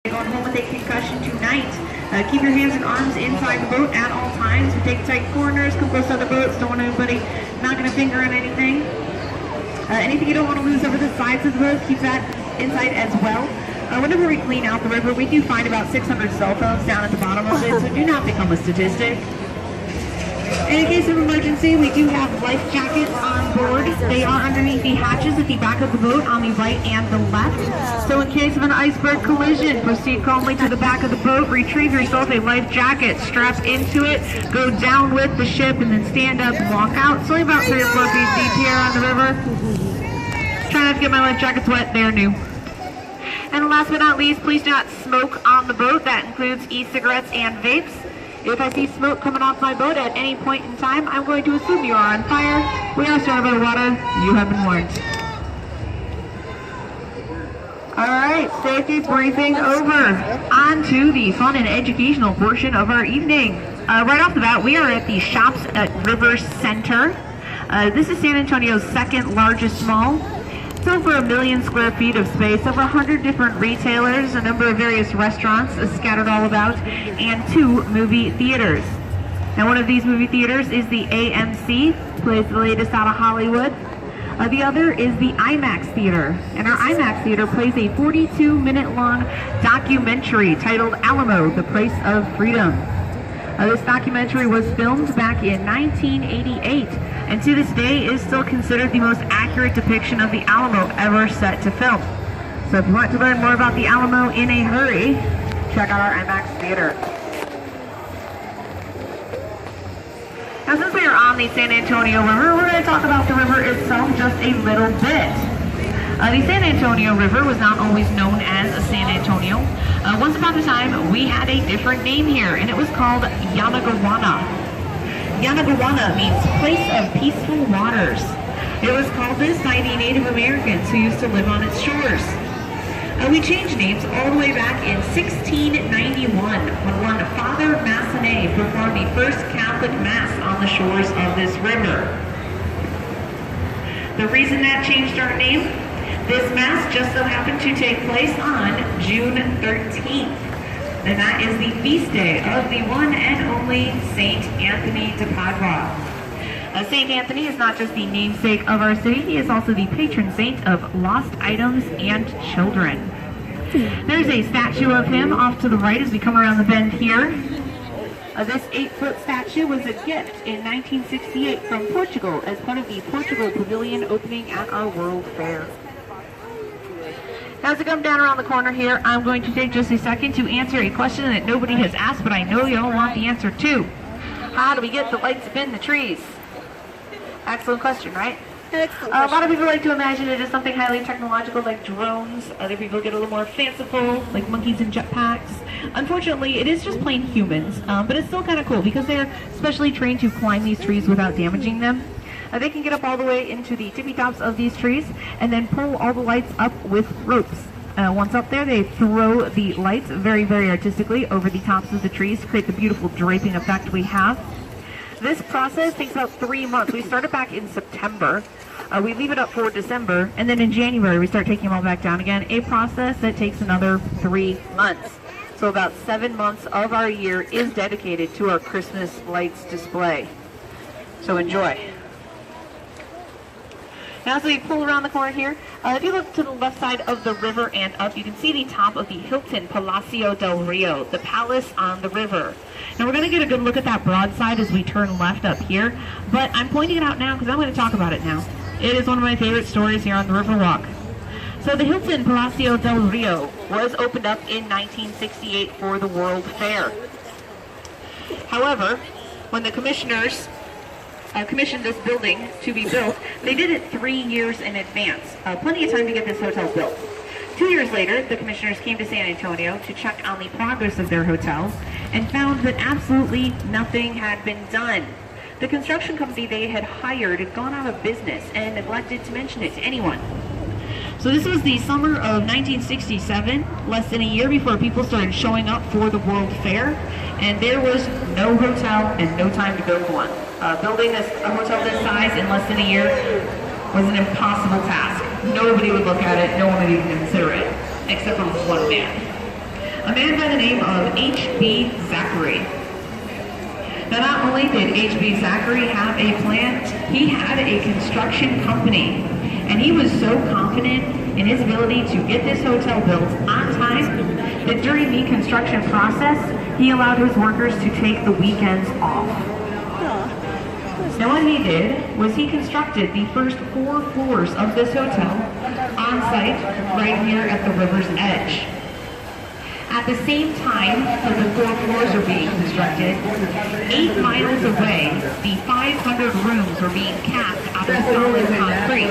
Going home with a concussion tonight. Keep your hands and arms inside the boat at all times. We take tight corners, come close to the boats, don't want anybody knocking a finger on anything. Anything you don't want to lose over the sides of the boat, keep that inside as well. Whenever we clean out the river, we do find about 600 cell phones down at the bottom of it, so do not become a statistic. In case of emergency, we do have life jackets on board. They are underneath the hatches at the back of the boat on the right and the left. So in case of an iceberg collision, proceed calmly to the back of the boat, retrieve yourself a life jacket, strap into it, go down with the ship, and then stand up and walk out. It's only about 3 or 4 feet deep here on the river. Try not to get my life jackets wet, they're new. And last but not least, please do not smoke on the boat. That includes e-cigarettes and vapes. If I see smoke coming off my boat at any point in time, I'm going to assume you are on fire. We are surrounded by water. You have been warned. Alright, safety briefing over. On to the fun and educational portion of our evening. Right off the bat, we are at the Shops at River Center. This is San Antonio's second largest mall. It's over 1 million square feet of space, over 100 different retailers, a number of various restaurants scattered all about, and 2 movie theaters. Now, one of these movie theaters is the AMC, plays the latest out of Hollywood. The other is the IMAX Theater, and our IMAX Theater plays a 42-minute-long documentary titled Alamo, The Price of Freedom. This documentary was filmed back in 1988, and to this day is still considered the most accurate depiction of the Alamo ever set to film. So if you want to learn more about the Alamo in a hurry, check out our IMAX Theater. Now, since we are on the San Antonio River, we're going to talk about the river itself just a little bit. The San Antonio River was not always known as San Antonio. Once upon a time, we had a different name here, and it was called Yanagawana. Yanagawana means place of peaceful waters. It was called this by the Native Americans who used to live on its shores. We changed names all the way back in 1691 when one Father Massenet performed the first Catholic Mass on the shores of this river. The reason that changed our name? This Mass just so happened to take place on June 13th. And that is the feast day of the one and only Saint Anthony de Padua. Saint Anthony is not just the namesake of our city, he is also the patron saint of lost items and children. There's a statue of him off to the right as we come around the bend here. This 8-foot statue was a gift in 1968 from Portugal as part of the Portugal Pavilion opening at our World Fair. As I come down around the corner here, I'm going to take just a second to answer a question that nobody has asked, but I know you all want the answer to. How do we get the lights up in the trees? Excellent question, right? Excellent A lot of people like to imagine it as something highly technological like drones. Other people get a little more fanciful, like monkeys and jetpacks. Unfortunately, it is just plain humans, but it's still kind of cool because they're specially trained to climb these trees without damaging them. They can get up all the way into the tippy tops of these trees and then pull all the lights up with ropes. Once up there, they throw the lights very, very artistically over the tops of the trees to create the beautiful draping effect we have. This process takes about 3 months. We started back in September. We leave it up for December, and then in January we start taking them all back down again. A process that takes another 3 months. So about 7 months of our year is dedicated to our Christmas lights display. So enjoy. Now as we pull around the corner here, if you look to the left side of the river and up, you can see the top of the Hilton Palacio del Rio, the palace on the river. Now we're going to get a good look at that broadside as we turn left up here, but I'm pointing it out now because I'm going to talk about it now. It is one of my favorite stories here on the Riverwalk. So the Hilton Palacio del Rio was opened up in 1968 for the World Fair. However, when the commissioners commissioned this building to be built, they did it 3 years in advance. Plenty of time to get this hotel built. 2 years later, the commissioners came to San Antonio to check on the progress of their hotel and found that absolutely nothing had been done. The construction company they had hired had gone out of business and neglected to mention it to anyone. So this was the summer of 1967, less than a year before people started showing up for the World Fair, and there was no hotel and no time to build one. Building a hotel this size in less than a year was an impossible task. Nobody would look at it, no one would even consider it, except for one man. a man by the name of H.B. Zachary. Now, not only did H.B. Zachary have a plant, he had a construction company. And he was so confident in his ability to get this hotel built on time that during the construction process, he allowed his workers to take the weekends off. Now, what he did was he constructed the first 4 floors of this hotel on site right here at the river's edge. At the same time that the 4 floors are being constructed, 8 miles away, the 500 rooms were being cast out of solid concrete.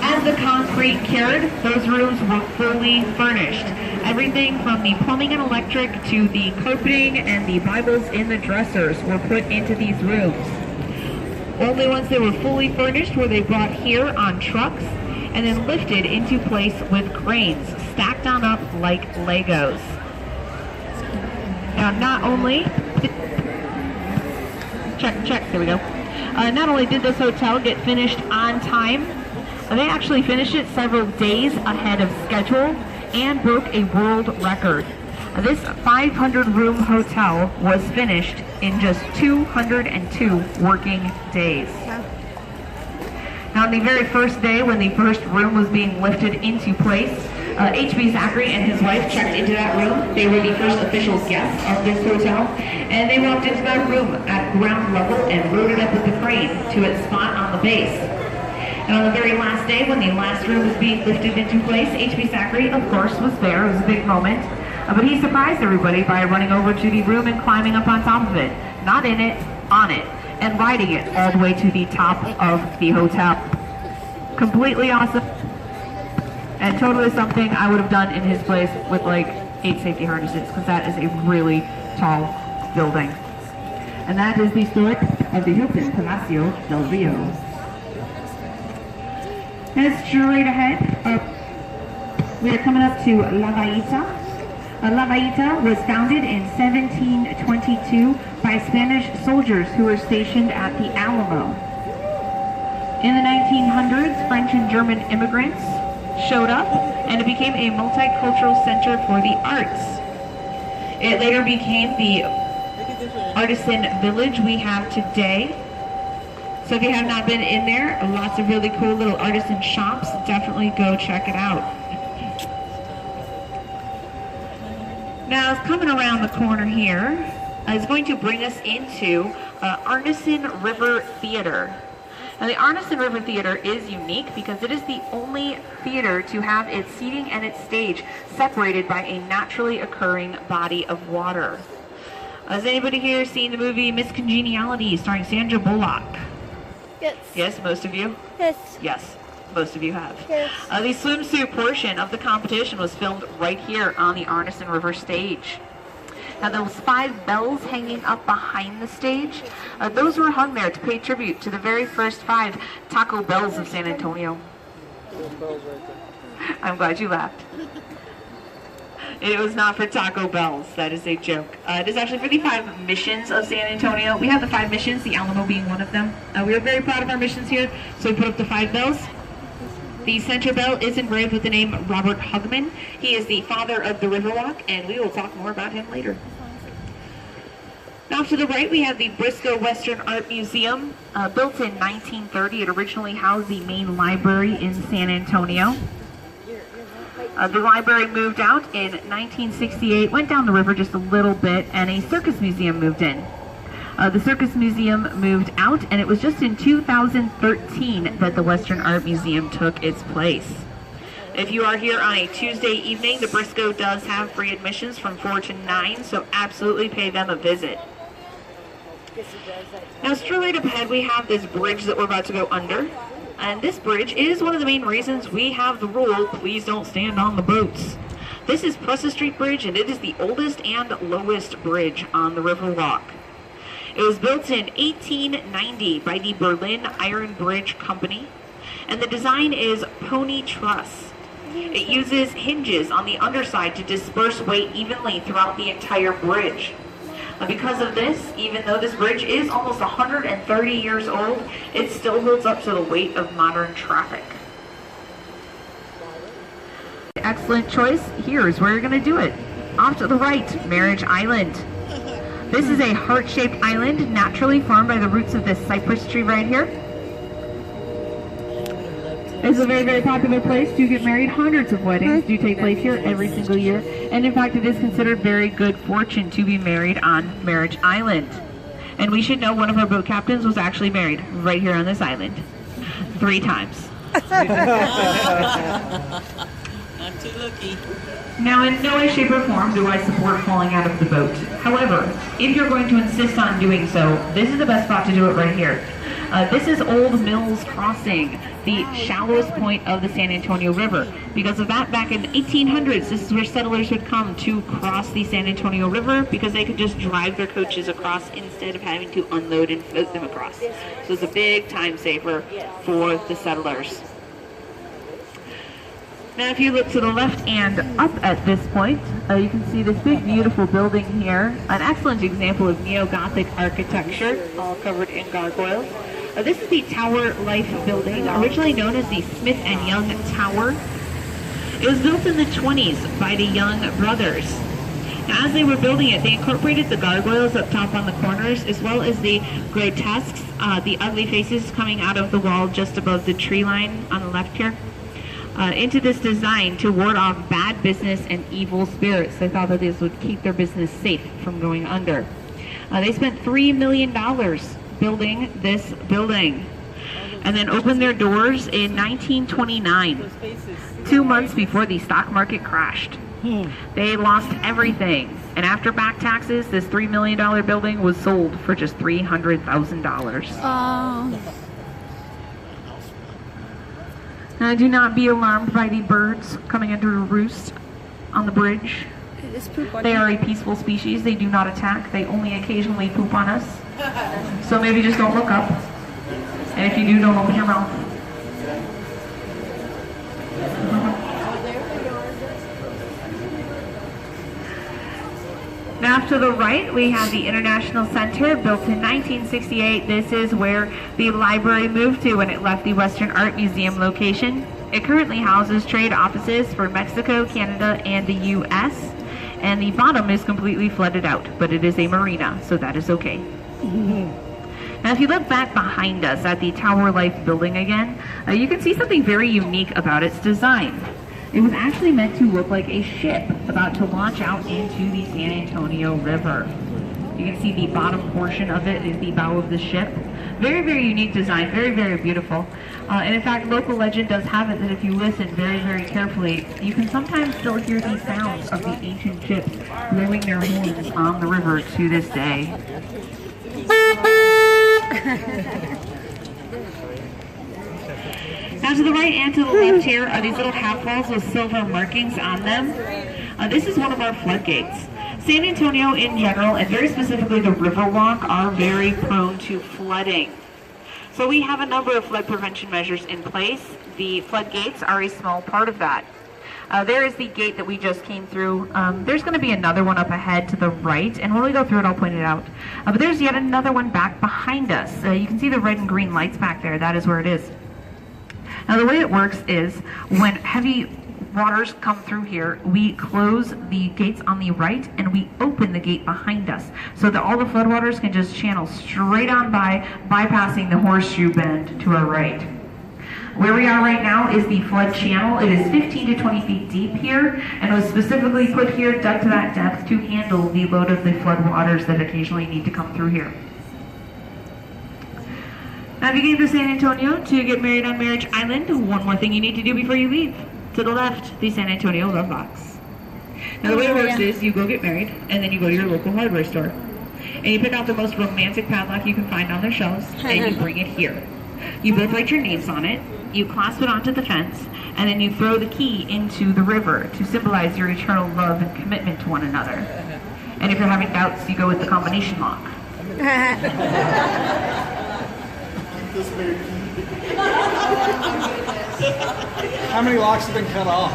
As the concrete cured, those rooms were fully furnished. Everything from the plumbing and electric to the carpeting and the Bibles in the dressers were put into these rooms. Only once they were fully furnished were they brought here on trucks and then lifted into place with cranes, stacked on up like Legos. Now, not only there we go. Not only did this hotel get finished on time, they actually finished it several days ahead of schedule and broke a world record. This 500-room hotel was finished in just 202 working days. Now, on the very first day when the first room was being lifted into place, H.B. Zachary and his wife checked into that room. They were the first official guests of this hotel, and they walked into that room at ground level and rode it up with the crane to its spot on the base. And on the very last day, when the last room was being lifted into place, H.B. Zachary, of course, was there. It was a big moment. But he surprised everybody by running over to the room and climbing up on top of it. Not in it, on it. And riding it all the way to the top of the hotel. Completely awesome. And totally something I would have done in his place with like 8 safety harnesses, because that is a really tall building. And that is the story of the Hilton Palacio del Rio. As straight ahead, we are coming up to La Bahita. La Bahita was founded in 1722 by Spanish soldiers who were stationed at the Alamo. In the 1900s, French and German immigrants showed up, and it became a multicultural center for the arts. It later became the artisan village we have today. So if you have not been in there, lots of really cool little artisan shops. Definitely go check it out. Now, it's coming around the corner here. It's going to bring us into Arneson River Theater. Now, the Arneson River Theater is unique because it is the only theater to have its seating and its stage separated by a naturally occurring body of water. Has anybody here seen the movie Miss Congeniality starring Sandra Bullock? Yes. Yes, most of you? Yes. Yes, most of you have. Yes. The swimsuit portion of the competition was filmed right here on the Arneson River stage. Now, those 5 bells hanging up behind the stage, those were hung there to pay tribute to the very first 5 Taco Bells of San Antonio. I'm glad you laughed. It was not for Taco Bells. That is a joke. It is actually for the 5 missions of San Antonio. We have the 5 missions, the Alamo being one of them. We are very proud of our missions here, so we put up the 5 bells. The center bell is engraved with the name Robert Hugman. He is the father of the Riverwalk, and we will talk more about him later. Now, to the right, we have the Briscoe Western Art Museum. Built in 1930, it originally housed the main library in San Antonio. The library moved out in 1968, went down the river just a little bit, and a circus museum moved in. The Circus Museum moved out, and it was just in 2013 that the Western Art Museum took its place. If you are here on a Tuesday evening, the Briscoe does have free admissions from 4 to 9, so absolutely pay them a visit. Now, straight up ahead, we have this bridge that we're about to go under. And this bridge is one of the main reasons we have the rule, please don't stand on the boats. This is Prussia Street Bridge, and it is the oldest and lowest bridge on the Riverwalk. It was built in 1890 by the Berlin Iron Bridge Company, and the design is pony truss. It uses hinges on the underside to disperse weight evenly throughout the entire bridge. Because of this, even though this bridge is almost 130 years old, it still holds up to the weight of modern traffic. excellent choice. Here's where you're going to do it. Off to the right, Marriage Island. This is a heart-shaped island naturally formed by the roots of this cypress tree right here. It's a very, very popular place to get married. Hundreds of weddings do take place here every single year. And in fact, it is considered very good fortune to be married on Marriage Island. And we should know one of our boat captains was actually married right here on this island. 3 times. I'm too lucky. Now, in no way, shape, or form do I support falling out of the boat. However, if you're going to insist on doing so, this is the best spot to do it right here. This is Old Mills Crossing, the shallowest point of the San Antonio River. Because of that, back in the 1800s, this is where settlers would come to cross the San Antonio River because they could just drive their coaches across instead of having to unload and float them across. So it's a big time saver for the settlers. Now, if you look to the left and up at this point, you can see this big, beautiful building here. An excellent example of neo-Gothic architecture, all covered in gargoyles. This is the Tower Life building, originally known as the Smith & Young Tower. It was built in the 20s by the Young brothers. Now, as they were building it, they incorporated the gargoyles up top on the corners, as well as the grotesques, the ugly faces coming out of the wall just above the tree line on the left here. Into this design to ward off bad business and evil spirits. They thought that this would keep their business safe from going under. They spent $3 million building this building and then opened their doors in 1929, 2 months before the stock market crashed. They lost everything, and after back taxes, this $3 million building was sold for just $300,000. Now, do not be alarmed by the birds coming into a roost on the bridge. They are a peaceful species. They do not attack. They only occasionally poop on us. So maybe just don't look up. And if you do, don't open your mouth. Now to the right, we have the International Center, built in 1968. This is where the library moved to when it left the Western Art Museum location. It currently houses trade offices for Mexico, Canada, and the U.S. And the bottom is completely flooded out, but it is a marina, so that is okay. Now, if you look back behind us at the Tower Life building again, you can see something very unique about its design. It was actually meant to look like a ship about to launch out into the San Antonio River. You can see the bottom portion of it is the bow of the ship. Very, very unique design, very, very beautiful. And in fact, local legend does have it that if you listen very, very carefully, you can sometimes still hear the sounds of the ancient ships blowing their horns on the river to this day. Now to the right and to the left here are these little half walls with silver markings on them. This is one of our floodgates. San Antonio in general, and very specifically the Riverwalk, are very prone to flooding. So we have a number of flood prevention measures in place. The floodgates are a small part of that. There is the gate that we just came through. There's going to be another one up ahead to the right, and when we go through it, I'll point it out. But there's yet another one back behind us. You can see the red and green lights back there. That is where it is. Now, the way it works is when heavy waters come through here, we close the gates on the right and we open the gate behind us so that all the floodwaters can just channel straight on by, bypassing the horseshoe bend to our right. Where we are right now is the flood channel. It is 15 to 20 feet deep here and was specifically put here, dug to that depth to handle the load of the floodwaters that occasionally need to come through here. Now, if you came to San Antonio to get married on Marriage Island, one more thing you need to do before you leave. To the left, the San Antonio Love Box. Now, the way it works is you go get married, and then you go to your local hardware store. And you pick out the most romantic padlock you can find on their shelves, and you bring it here. You both write your names on it, you clasp it onto the fence, and then you throw the key into the river to symbolize your eternal love and commitment to one another. And if you're having doubts, you go with the combination lock. How many locks have been cut off?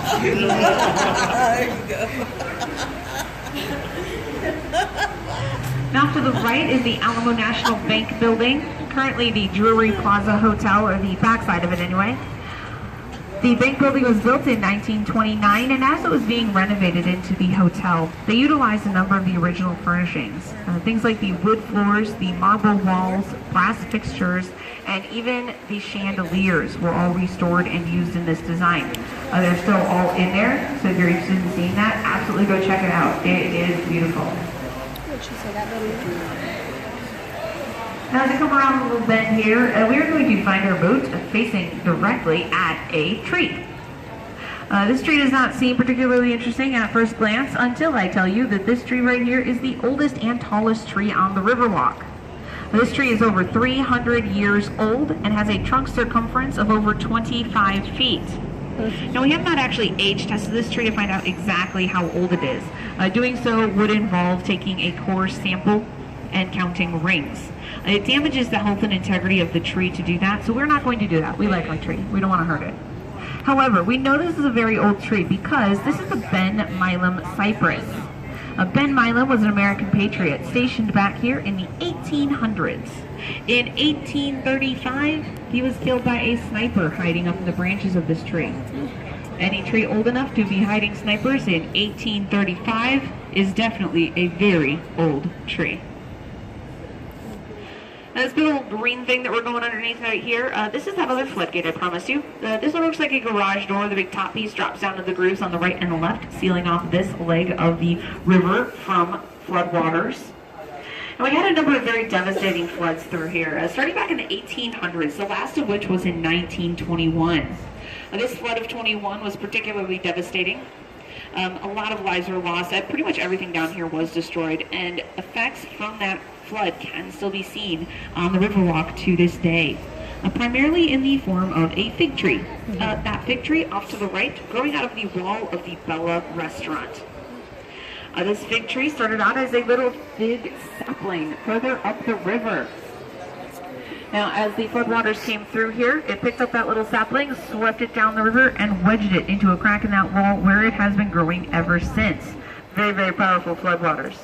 Now to the right is the Alamo National Bank building, currently the Drury Plaza Hotel, or the backside of it anyway. The bank building was built in 1929, and as it was being renovated into the hotel, they utilized a number of the original furnishings. Things like the wood floors, the marble walls, brass fixtures, and even the chandeliers were all restored and used in this design. They're still all in there, so if you're interested in seeing that, absolutely go check it out. It is beautiful. Now to come around a little bend here, we are going to find our boat facing directly at a tree. This tree does not seem particularly interesting at first glance until I tell you that this tree right here is the oldest and tallest tree on the Riverwalk. This tree is over 300 years old and has a trunk circumference of over 25 feet. Now we have not actually age tested this tree to find out exactly how old it is. Doing so would involve taking a core sample and counting rings. It damages the health and integrity of the tree to do that, so we're not going to do that. We like our tree. We don't want to hurt it. However, we know this is a very old tree because this is the Ben Milam cypress. Ben Milam was an American patriot stationed back here in the 1800s. In 1835, he was killed by a sniper hiding up in the branches of this tree. Any tree old enough to be hiding snipers in 1835 is definitely a very old tree. Now this little green thing that we're going underneath right here, this is that other floodgate I promised you. This one looks like a garage door. The big top piece drops down to the grooves on the right and the left, sealing off this leg of the river from floodwaters. And we had a number of very devastating floods through here, starting back in the 1800s, the last of which was in 1921. This flood of 21 was particularly devastating. A lot of lives were lost. Pretty much everything down here was destroyed, and effects from that flood can still be seen on the Riverwalk to this day, primarily in the form of a fig tree. That fig tree off to the right, growing out of the wall of the Bella restaurant. This fig tree started out as a little fig sapling further up the river. Now, as the floodwaters came through here, it picked up that little sapling, swept it down the river, and wedged it into a crack in that wall where it has been growing ever since. Very, very powerful floodwaters.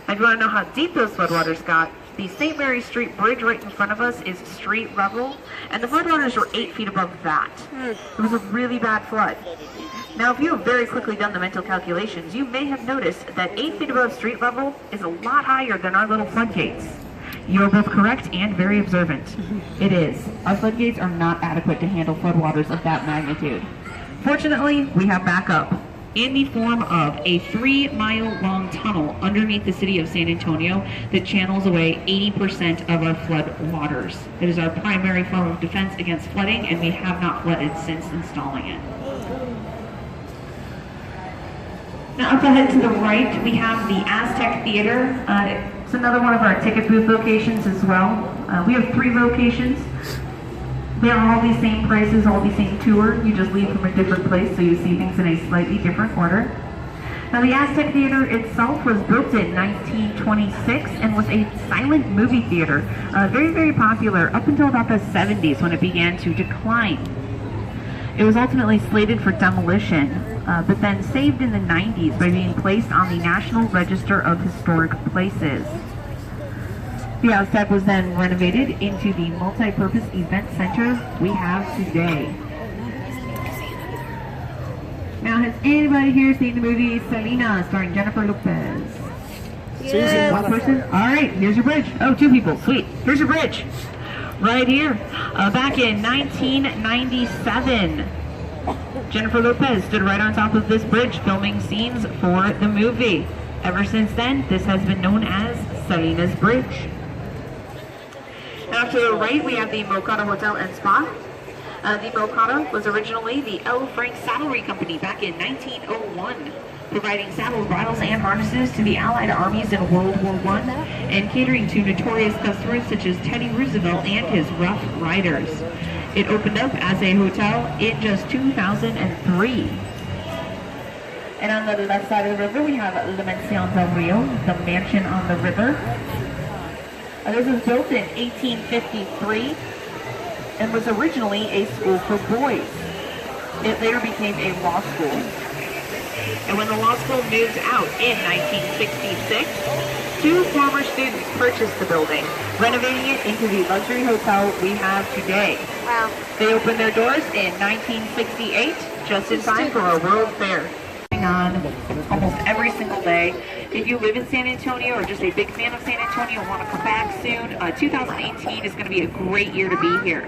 Now, if you want to know how deep those floodwaters got, the St. Mary Street Bridge right in front of us is street level, and the floodwaters were 8 feet above that. It was a really bad flood. Now, if you have very quickly done the mental calculations, you may have noticed that 8 feet above street level is a lot higher than our little floodgates. You are both correct and very observant. It is. Our floodgates are not adequate to handle floodwaters of that magnitude. Fortunately, we have backup in the form of a 3-mile-long tunnel underneath the city of San Antonio that channels away 80% of our flood waters. It is our primary form of defense against flooding, and we have not flooded since installing it. Now up ahead to the right, we have the Aztec Theater. It's another one of our ticket booth locations as well. We have 3 locations. They are all the same prices, all the same tour. You just leave from a different place, so you see things in a slightly different order. Now the Aztec Theater itself was built in 1926 and was a silent movie theater. Very, very popular up until about the 70s when it began to decline. It was ultimately slated for demolition, but then saved in the 90s by being placed on the National Register of Historic Places. The Aztec was then renovated into the multi-purpose event center we have today. Now, has anybody here seen the movie Selena starring Jennifer Lopez? Yes. One person? All right, here's your bridge. Oh, 2 people. Sweet. Here's your bridge. Right here. Back in 1997, Jennifer Lopez stood right on top of this bridge filming scenes for the movie. Ever since then, this has been known as Selena's Bridge. Now to the right, we have the Moncada Hotel and Spa. The Moncada was originally the L. Frank Saddlery Company back in 1901, providing saddles, bridles, and harnesses to the Allied armies in World War I, and catering to notorious customers such as Teddy Roosevelt and his Rough Riders. It opened up as a hotel in just 2003. And on the left side of the river, we have La Mansión del Rio, the mansion on the river. This was built in 1853 and was originally a school for boys. It later became a law school. And when the law school moved out in 1966, 2 former students purchased the building, renovating it into the luxury hotel we have today. Wow. They opened their doors in 1968, just in time for our World Fair. On almost every single day. If you live in San Antonio or just a big fan of San Antonio and want to come back soon, 2018 is going to be a great year to be here.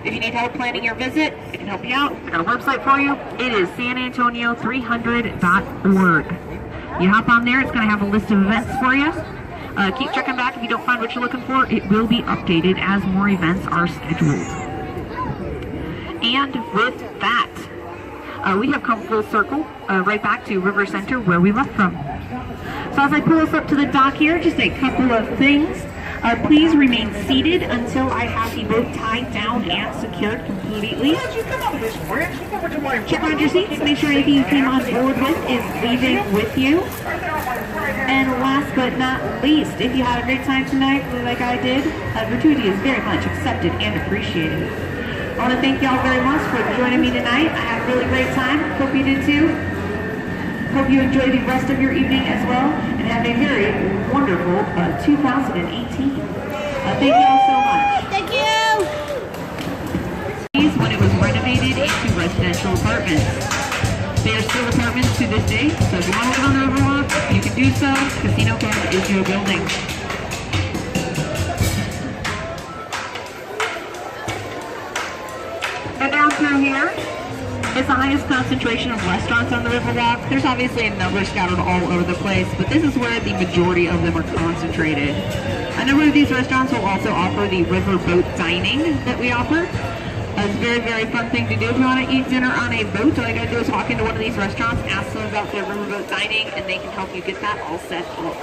If you need help planning your visit, it can help you out. We got a website for you. It is sanantonio300.org. You hop on there, it's going to have a list of events for you. Keep checking back if you don't find what you're looking for. It will be updated as more events are scheduled. And with that, we have come full circle right back to River Center where we left from. So as I pull us up to the dock here, just a couple of things. Please remain seated until I have the boat tied down and secured completely. Check on your seats, make sure anything you came on board with is leaving with you. And last but not least, if you had a great time tonight, like I did, gratuity is very much accepted and appreciated. I want to thank y'all very much for joining me tonight. I had a really great time. Hope you did too. Hope you enjoy the rest of your evening as well, and have a very wonderful 2018. Thank y'all so much. Thank you. When it was renovated into residential apartments. They are still apartments to this day, so if you want to live on the Riverwalk, you can do so. Casino Club is your building. And down through here is the highest concentration of restaurants on the Riverwalk. There's obviously a number scattered all over the place, but this is where the majority of them are concentrated. A number of these restaurants will also offer the riverboat dining that we offer. It's a very, very fun thing to do. If you want to eat dinner on a boat, all you got to do is walk into one of these restaurants, ask them about their riverboat dining, and they can help you get that all set up.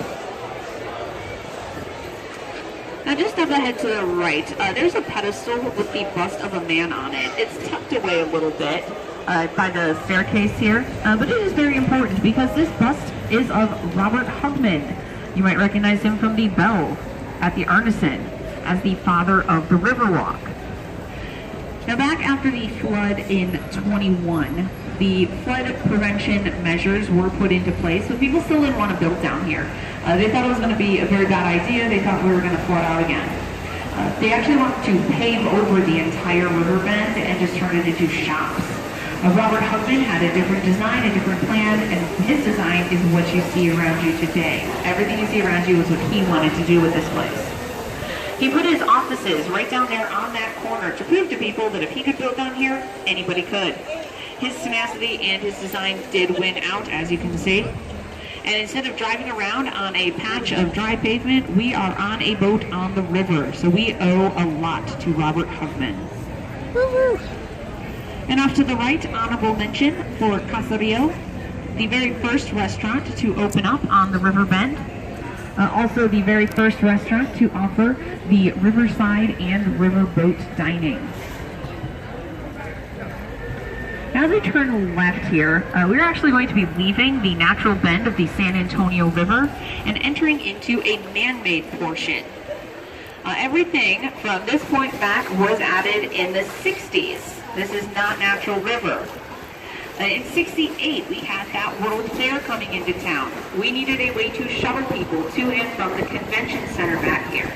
Now just up ahead to the right, there's a pedestal with the bust of a man on it. It's tucked away a little bit by the staircase here, but it is very important because this bust is of Robert Hugman. You might recognize him from the bell at the Arneson as the father of the Riverwalk. Now back after the flood in 21, the flood prevention measures were put into place, but people still didn't want to build down here. They thought it was going to be a very bad idea. They thought we were going to flood out again. They actually wanted to pave over the entire river bend and just turn it into shops. Robert Hugman had a different design, a different plan, and his design is what you see around you today. Everything you see around you is what he wanted to do with this place. He put his offices right down there on that corner to prove to people that if he could build down here, anybody could. His tenacity and his design did win out, as you can see. And instead of driving around on a patch of dry pavement, we are on a boat on the river. So we owe a lot to Robert Hugman. Woo-hoo. And off to the right, honorable mention for Caserio, the very first restaurant to open up on the river bend. Also the very first restaurant to offer the riverside and riverboat dining. Now as we turn left here, we're actually going to be leaving the natural bend of the San Antonio River and entering into a man-made portion. Everything from this point back was added in the 60s. This is not natural river. In 68, we had that World Fair coming into town. We needed a way to shuttle people to and from the convention center back here.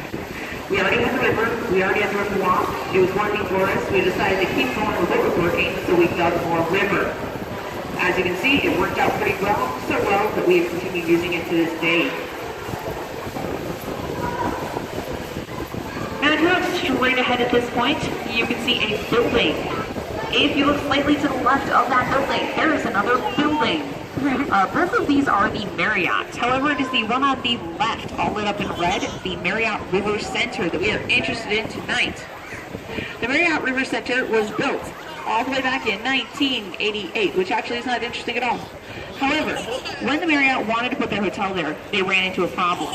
We already had the river, we already had the Riverwalk. It was working for us. We decided to keep going with what was working, so we dug more river. As you can see, it worked out pretty well, so well that we have continued using it to this day. Now, if you look straight ahead at this point, you can see a building. If you look slightly to the left of that building, there is another building. Both of these are the Marriott. However, it is the one on the left, all lit up in red, the Marriott River Center that we are interested in tonight. The Marriott River Center was built all the way back in 1988, which actually is not interesting at all. However, when the Marriott wanted to put their hotel there, they ran into a problem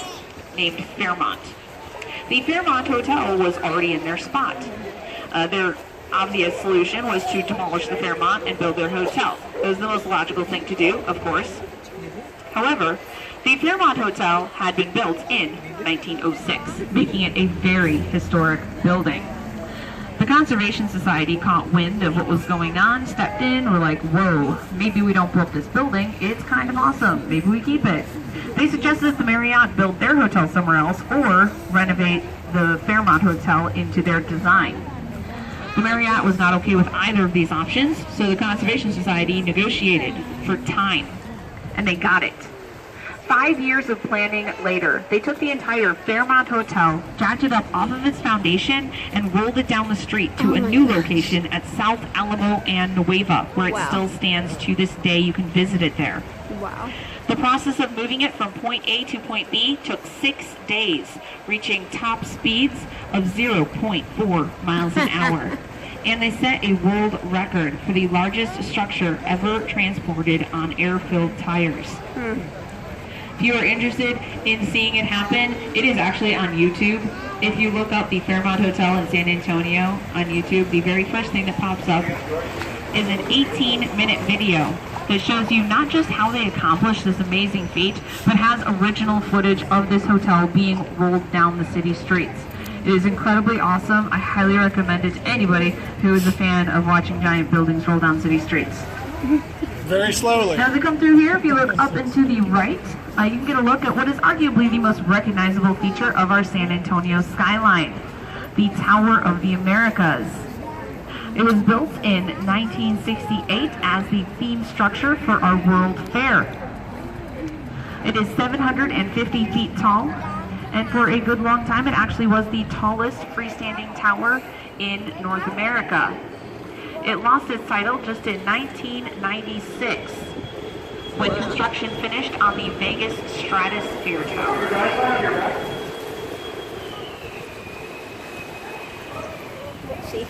named Fairmont. The Fairmont Hotel was already in their spot. Their obvious solution was to demolish the Fairmont and build their hotel. It was the most logical thing to do, of course. However, the Fairmont Hotel had been built in 1906, making it a very historic building. The Conservation Society caught wind of what was going on, stepped in, were like, whoa, maybe we don't build this building, it's kind of awesome, maybe we keep it. They suggested that the Marriott build their hotel somewhere else or renovate the Fairmont Hotel into their design. The Marriott was not okay with either of these options, so the Conservation Society negotiated for time, and they got it. 5 years of planning later, they took the entire Fairmont Hotel, jacked it up off of its foundation, and rolled it down the street to a new location at South Alamo and Nueva, where it still stands to this day. You can visit it there. Wow. The process of moving it from point A to point B took 6 days, reaching top speeds of 0.4 miles an hour. And they set a world record for the largest structure ever transported on air-filled tires. If you are interested in seeing it happen, it is actually on YouTube. If you look up the Fairmont Hotel in San Antonio on YouTube, the very first thing that pops up is an 18-minute video that shows you not just how they accomplished this amazing feat, but has original footage of this hotel being rolled down the city streets. It is incredibly awesome. I highly recommend it to anybody who is a fan of watching giant buildings roll down city streets. Very slowly. Now, as we come through here, if you look up and to the right, you can get a look at what is arguably the most recognizable feature of our San Antonio skyline, the Tower of the Americas. It was built in 1968 as the theme structure for our World Fair. It is 750 feet tall, and for a good long time it actually was the tallest freestanding tower in North America. It lost its title just in 1996 when construction finished on the Vegas Stratosphere Tower. Let's see.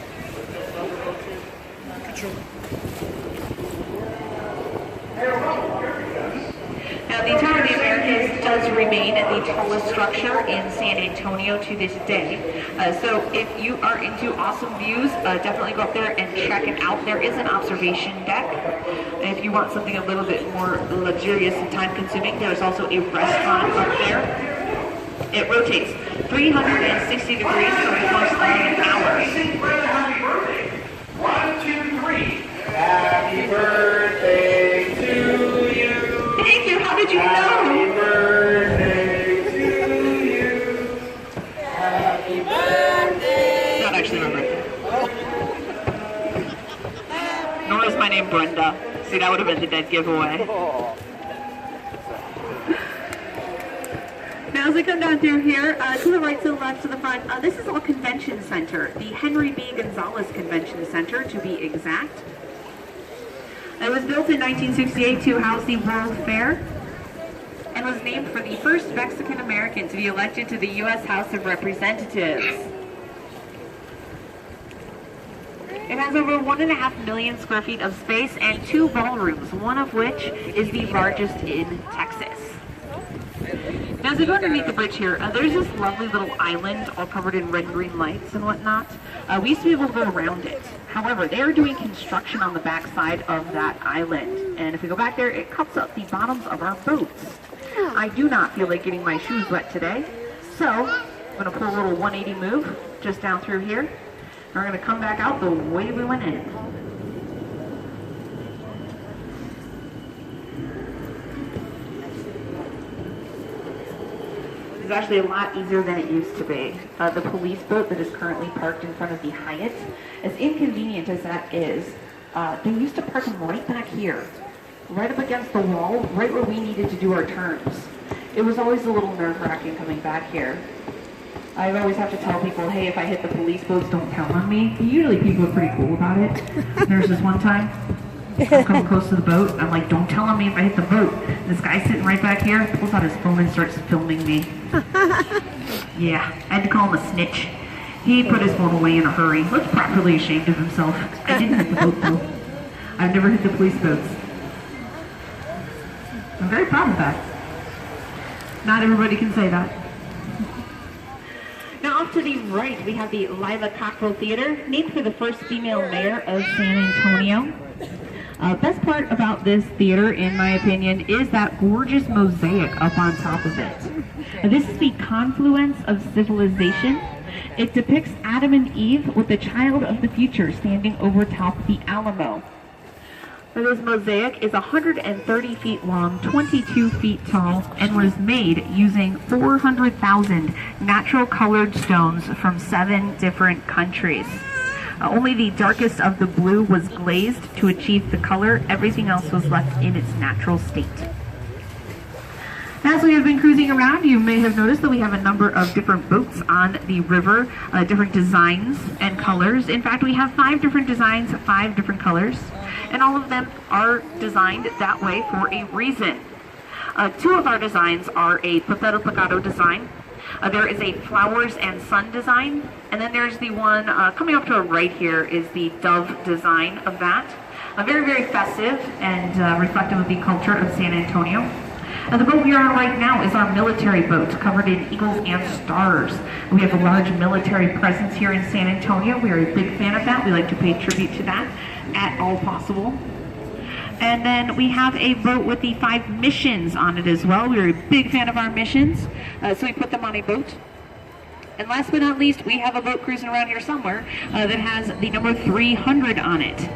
Now, the Tower of the Americas does remain the tallest structure in San Antonio to this day. So if you are into awesome views, definitely go up there and check it out. There is an observation deck. If you want something a little bit more luxurious and time-consuming, there's also a restaurant up there. It rotates 360 degrees for approximately an hour. Happy birthday. 1, 2, 3. Happy birthday to you. Thank you. How did you know? Happy birthday to you. Happy birthday. Not actually my birthday. Nor is my name Brenda. See, that would have been the dead giveaway. Now, as we come down through here, to the right, to the left, to the front, this is all convention center, the Henry B. Gonzalez Convention Center, to be exact. It was built in 1968 to house the World Fair and was named for the first Mexican American to be elected to the U.S. House of Representatives. It has over 1.5 million square feet of space and 2 ballrooms, one of which is the largest in Texas. Now, as we go underneath the bridge here, there's this lovely little island all covered in red and green lights and whatnot. We used to be able to go around it. However, they are doing construction on the back side of that island. And if we go back there, it cups up the bottoms of our boats. I do not feel like getting my shoes wet today. So, I'm going to pull a little 180 move just down through here. And we're going to come back out the way we went in. It's actually a lot easier than it used to be. The police boat that is currently parked in front of the Hyatt, as inconvenient as that is, they used to park them right back here, right up against the wall, right where we needed to do our turns. It was always a little nerve-wracking coming back here. I always have to tell people, hey, if I hit the police boats, don't tell on me. Usually people are pretty cool about it. There's this one time, I'm coming close to the boat. I'm like, don't tell on me if I hit the boat. This guy's sitting right back here, pulls out his phone and starts filming me. Yeah, I had to call him a snitch. He put his phone away in a hurry. Looks properly ashamed of himself. I didn't hit the boat though. I've never hit the police boats. I'm very proud of that. Not everybody can say that. Now off to the right, we have the Lila Cockrell Theater, named for the first female mayor of San Antonio. Best part about this theater, in my opinion, is that gorgeous mosaic up on top of it. This is the confluence of civilization It depicts Adam and Eve with the child of the future standing over top the Alamo. Now, this mosaic is 130 feet long, 22 feet tall, and was made using 400,000 natural colored stones from 7 different countries. Only the darkest of the blue was glazed to achieve the color. Everything else was left in its natural state. As we have been cruising around, you may have noticed that we have a number of different boats on the river, different designs and colors. In fact, we have 5 different designs, 5 different colors, and all of them are designed that way for a reason. 2 of our designs are a Papero Picado design. There is a flowers and sun design, and then there's the one coming up to our right here is the dove design of that. Very, very festive and reflective of the culture of San Antonio. The boat we are on right now is our military boat, covered in eagles and stars. We have a large military presence here in San Antonio. We are a big fan of that. We like to pay tribute to that at all possible. And then we have a boat with the 5 missions on it as well. We're a big fan of our missions, so we put them on a boat. And last but not least, we have a boat cruising around here somewhere that has the number 300 on it.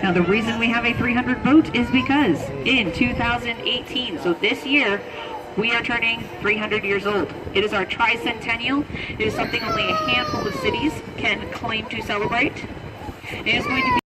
Now, the reason we have a 300 boat is because in 2018, so this year, we are turning 300 years old. It is our tricentennial. It is something only a handful of cities can claim to celebrate. It is going to be